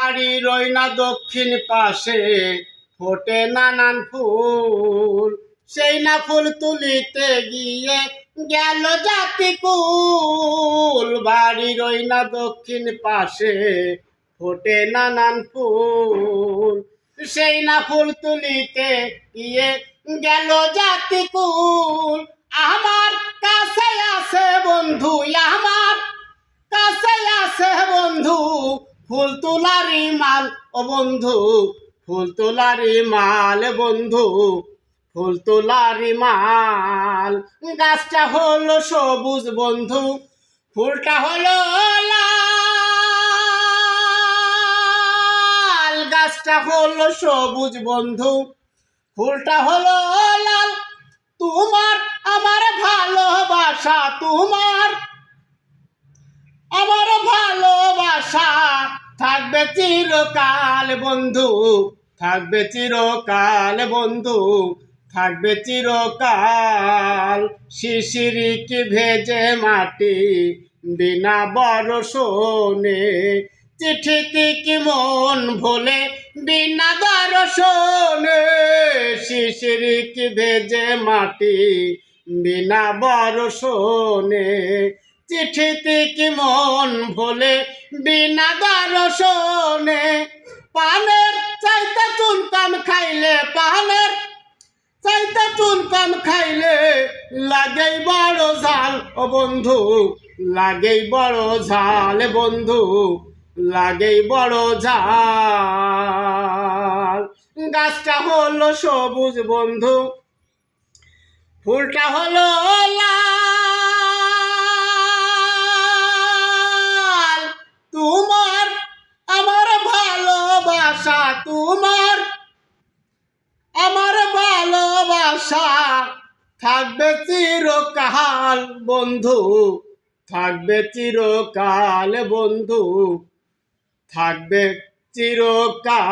বাড়ির ওই না দক্ষিণ পাশে ফোটে নানান ফুল, সেই না ফুল তুলিতে গিয়ে গেল জাতিকুল। বাড়ির ওই না দক্ষিণ পাশে ফোটে নানান ফুল, সেই না ফুল তুলিতে গিয়ে গেল জাতিকুল। আমার কাছে আছে বন্ধু, আমার কাছে আছে বন্ধু, ফুল তোলারি মাল ও বন্ধু, ফুল তোলারি মাল বন্ধু, ফুল তোলারি মাল। গাছটা হলো সবুজ বন্ধু, ফুলটা হলো লাল। গাছটা হলো সবুজ বন্ধু, ফুলটা হলো লাল। তোমার আমার ভালোবাসা, তোমার আমার ভালোবাসা থাকবে চিরকাল বন্ধু, থাকবে চিরকাল বন্ধু, থাকবে চিরকাল। শিশিরিকি ভেজে মাটি বিনা বরষণে, চিঠিতে কি মন ভোলে বিনা দর্শনে। শিশিরিকি ভেজে মাটি বিনা বরষণে, চিঠিতে কি মন ভোলে বিনা দর্শনে। পানের চাইতে চুন কম খাইলে, পানের চাইতে চুন কম খাইলে লাগেই বড় ঝাল ও বন্ধু, লাগেই বড় ঝাল বন্ধু, লাগেই বড় ঝাল। গাছটা হলো সবুজ বন্ধু, ফুলটা হলো লাল। তোমার আমার ভালোবাসা, তোমার আমার ভালোবাসা থাকবে চিরকাল বন্ধু, থাকবে চিরকাল বন্ধু, থাকবে চিরকাল।